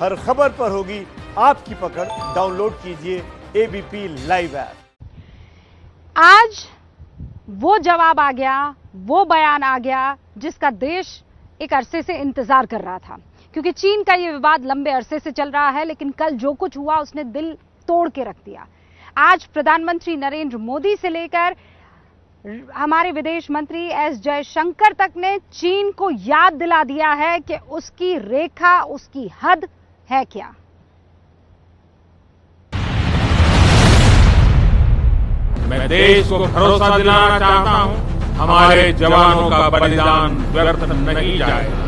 हर खबर पर होगी आपकी पकड़। डाउनलोड कीजिए एबीपी लाइव ऐप। आज वो जवाब आ गया, वो बयान आ गया जिसका देश एक अरसे से इंतजार कर रहा था, क्योंकि चीन का ये विवाद लंबे अरसे से चल रहा है। लेकिन कल जो कुछ हुआ उसने दिल तोड़ के रख दिया। आज प्रधानमंत्री नरेंद्र मोदी से लेकर हमारे विदेश मंत्री एस जयशंकर तक ने चीन को याद दिला दिया है कि उसकी रेखा, उसकी हद है क्या। मैं देश को भरोसा दिलाना चाहता हूं, हमारे जवानों का बलिदान व्यर्थ नहीं जाएगा।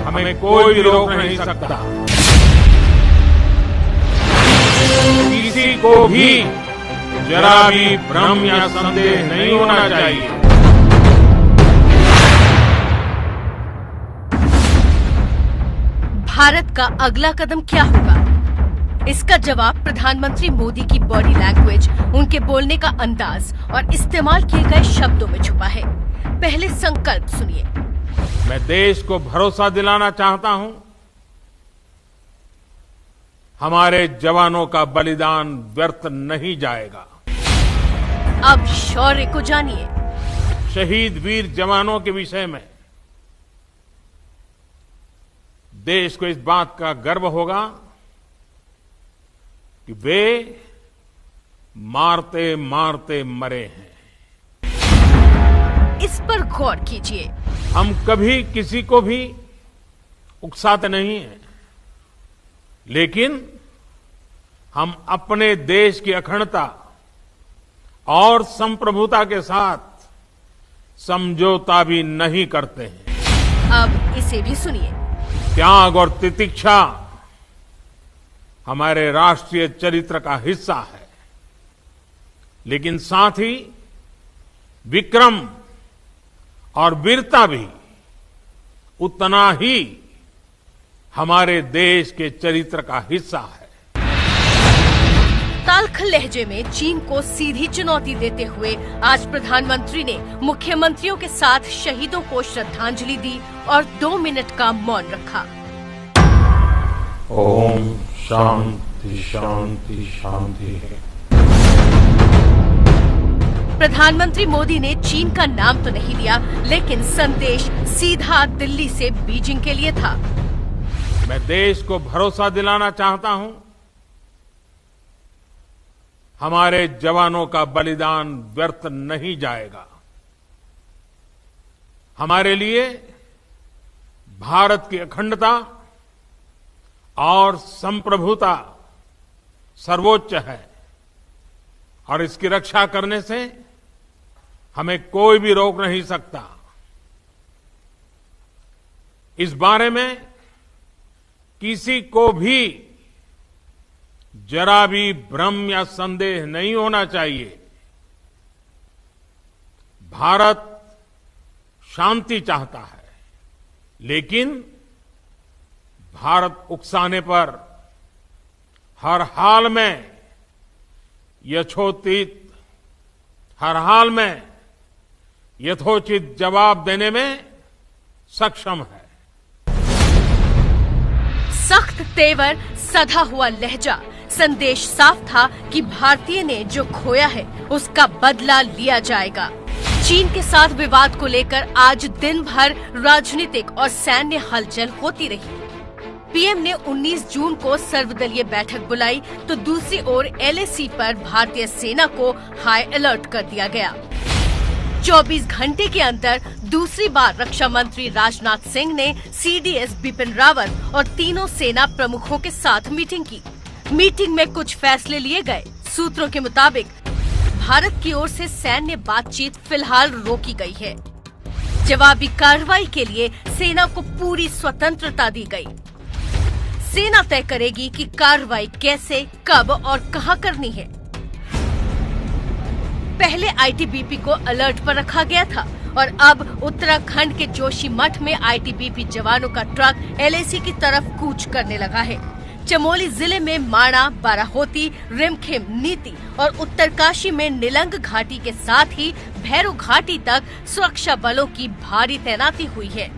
हमें कोई भी रोक नहीं सकता। किसी को भी जरा भी भ्रम या संदेह नहीं होना चाहिए। भारत का अगला कदम क्या होगा? इसका जवाब प्रधानमंत्री मोदी की बॉडी लैंग्वेज, उनके बोलने का अंदाज और इस्तेमाल किए गए शब्दों में छुपा है। पहले संकल्प सुनिए। मैं देश को भरोसा दिलाना चाहता हूं, हमारे जवानों का बलिदान व्यर्थ नहीं जाएगा। अब शौर्य को जानिए। शहीद वीर जवानों के विषय में देश को इस बात का गर्व होगा कि वे मारते मारते मरे हैं। इस पर गौर कीजिए। हम कभी किसी को भी उकसाते नहीं हैं, लेकिन हम अपने देश की अखंडता और संप्रभुता के साथ समझौता भी नहीं करते हैं। अब इसे भी सुनिए। त्याग और तितिक्षा हमारे राष्ट्रीय चरित्र का हिस्सा है, लेकिन साथ ही विक्रम और वीरता भी उतना ही हमारे देश के चरित्र का हिस्सा है। तालखल लहजे में चीन को सीधी चुनौती देते हुए आज प्रधानमंत्री ने मुख्यमंत्रियों के साथ शहीदों को श्रद्धांजलि दी और 2 मिनट का मौन रखा। ओम शांति शांति शांति है। प्रधानमंत्री मोदी ने चीन का नाम तो नहीं लिया, लेकिन संदेश सीधा दिल्ली से बीजिंग के लिए था। मैं देश को भरोसा दिलाना चाहता हूं, हमारे जवानों का बलिदान व्यर्थ नहीं जाएगा। हमारे लिए भारत की अखंडता और संप्रभुता सर्वोच्च है और इसकी रक्षा करने से हमें कोई भी रोक नहीं सकता। इस बारे में किसी को भी जरा भी भ्रम या संदेह नहीं होना चाहिए। भारत शांति चाहता है, लेकिन भारत उकसाने पर हर हाल में यथोचित जवाब देने में सक्षम है। सख्त तेवर, सधा हुआ लहजा, संदेश साफ था कि भारतीय ने जो खोया है उसका बदला लिया जाएगा। चीन के साथ विवाद को लेकर आज दिन भर राजनीतिक और सैन्य हलचल होती रही। पीएम ने 19 जून को सर्वदलीय बैठक बुलाई तो दूसरी ओर एलएसी पर भारतीय सेना को हाई अलर्ट कर दिया गया। 24 घंटे के अंदर दूसरी बार रक्षा मंत्री राजनाथ सिंह ने सीडीएस बिपिन रावत और तीनों सेना प्रमुखों के साथ मीटिंग की। मीटिंग में कुछ फैसले लिए गए। सूत्रों के मुताबिक भारत की ओर से सैन्य बातचीत फिलहाल रोकी गई है। जवाबी कार्रवाई के लिए सेना को पूरी स्वतंत्रता दी गई। सेना तय करेगी कि कार्रवाई कैसे, कब और कहां करनी है। पहले आईटीबीपी को अलर्ट पर रखा गया था और अब उत्तराखंड के जोशीमठ में आईटीबीपी जवानों का ट्रक एलएसी की तरफ कूच करने लगा है। चमोली जिले में माणा, बाराहोती, रिमखेम, नीति और उत्तरकाशी में निलंग घाटी के साथ ही भैरो घाटी तक सुरक्षा बलों की भारी तैनाती हुई है।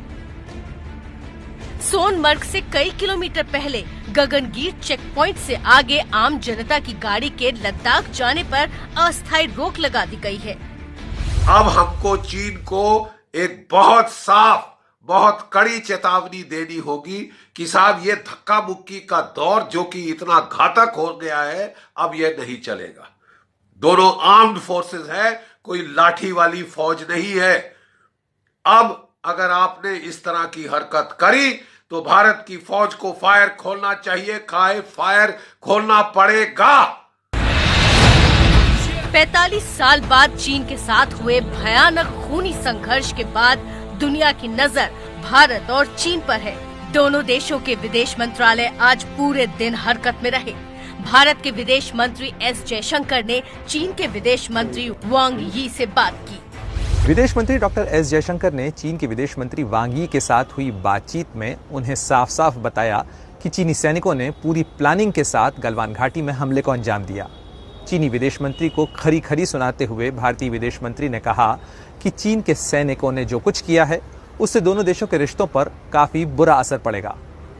सोनमर्ग से कई किलोमीटर पहले गगनगीर चेक पॉइंट से आगे आम जनता की गाड़ी के लद्दाख जाने पर अस्थायी रोक लगा दी गई है। अब हमको चीन को एक बहुत साफ, बहुत कड़ी चेतावनी देनी होगी कि साहब ये धक्का मुक्की का दौर जो कि इतना घातक हो गया है, अब ये नहीं चलेगा। दोनों आर्म्ड फोर्सेस है, कोई लाठी वाली फौज नहीं है। अब अगर आपने इस तरह की हरकत करी तो भारत की फौज को फायर खोलना चाहिए, खाए फायर खोलना पड़ेगा। 45 साल बाद चीन के साथ हुए भयानक खूनी संघर्ष के बाद दुनिया की नजर भारत और चीन पर है। दोनों देशों के विदेश मंत्रालय आज पूरे दिन हरकत में रहे। भारत के विदेश मंत्री एस जयशंकर ने चीन के विदेश मंत्री वांग यी से बात की। विदेश मंत्री डॉक्टर एस जयशंकर ने चीन के विदेश मंत्री वांग यी के साथ हुई बातचीत में उन्हें साफ साफ बताया कि चीनी सैनिकों ने पूरी प्लानिंग के साथ गलवान घाटी में हमले को अंजाम दिया। चीनी विदेश मंत्री को खरी खरी सुनाते हुए भारतीय विदेश मंत्री ने कहा कि चीन के सैनिकों ने जो कुछ किया है उससे दोनों देशों के रिश्तों पर काफी बुरा असर पड़ेगा।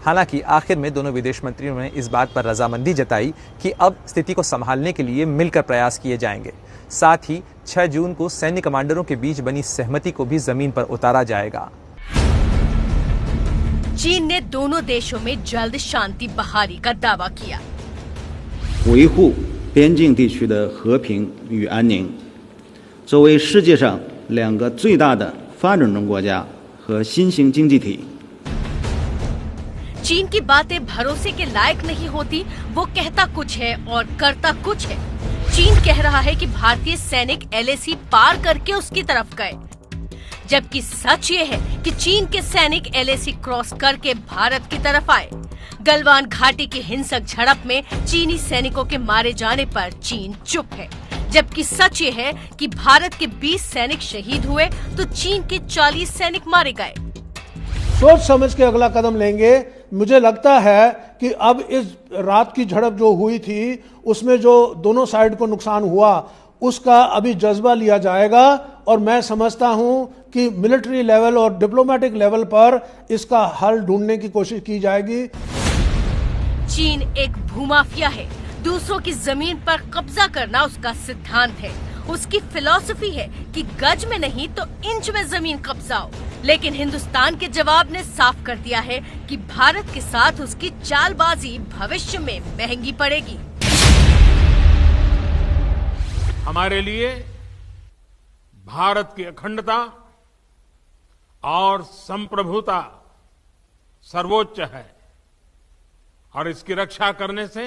हालांकि आखिर में दोनों विदेश मंत्रियों ने इस बात पर रजामंदी जताई कि अब स्थिति को संभालने के लिए मिलकर प्रयास किए जाएंगे। साथ ही 6 जून को सैन्य कमांडरों के बीच बनी सहमति को भी जमीन पर उतारा जाएगा। चीन ने दोनों देशों में जल्द शांति बहाली का दावा किया। 维护边境地区的和平与安宁，作为世界上2个最大的发展中国家和新兴经济体。 चीन की बातें भरोसे के लायक नहीं होती, वो कहता कुछ है और करता कुछ है। चीन कह रहा है कि भारतीय सैनिक LAC पार करके उसकी तरफ गए, जबकि सच ये है कि चीन के सैनिक LAC क्रॉस करके भारत की तरफ आए। गलवान घाटी की हिंसक झड़प में चीनी सैनिकों के मारे जाने पर चीन चुप है, जबकि सच ये है कि भारत के 20 सैनिक शहीद हुए तो चीन के 40 सैनिक मारे गए। सोच समझ के अगला कदम लेंगे। मुझे लगता है कि अब इस रात की झड़प जो हुई थी उसमें जो दोनों साइड को नुकसान हुआ उसका अभी जज्बा लिया जाएगा और मैं समझता हूं कि मिलिट्री लेवल और डिप्लोमेटिक लेवल पर इसका हल ढूंढने की कोशिश की जाएगी। चीन एक भूमाफिया है, दूसरों की जमीन पर कब्जा करना उसका सिद्धांत है। उसकी फिलॉसफी है कि गज में नहीं तो इंच में जमीन कब्जाओ। लेकिन हिंदुस्तान के जवाब ने साफ कर दिया है कि भारत के साथ उसकी चालबाजी भविष्य में महंगी पड़ेगी। हमारे लिए भारत की अखंडता और संप्रभुता सर्वोच्च है और इसकी रक्षा करने से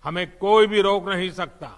हमें कोई भी रोक नहीं सकता।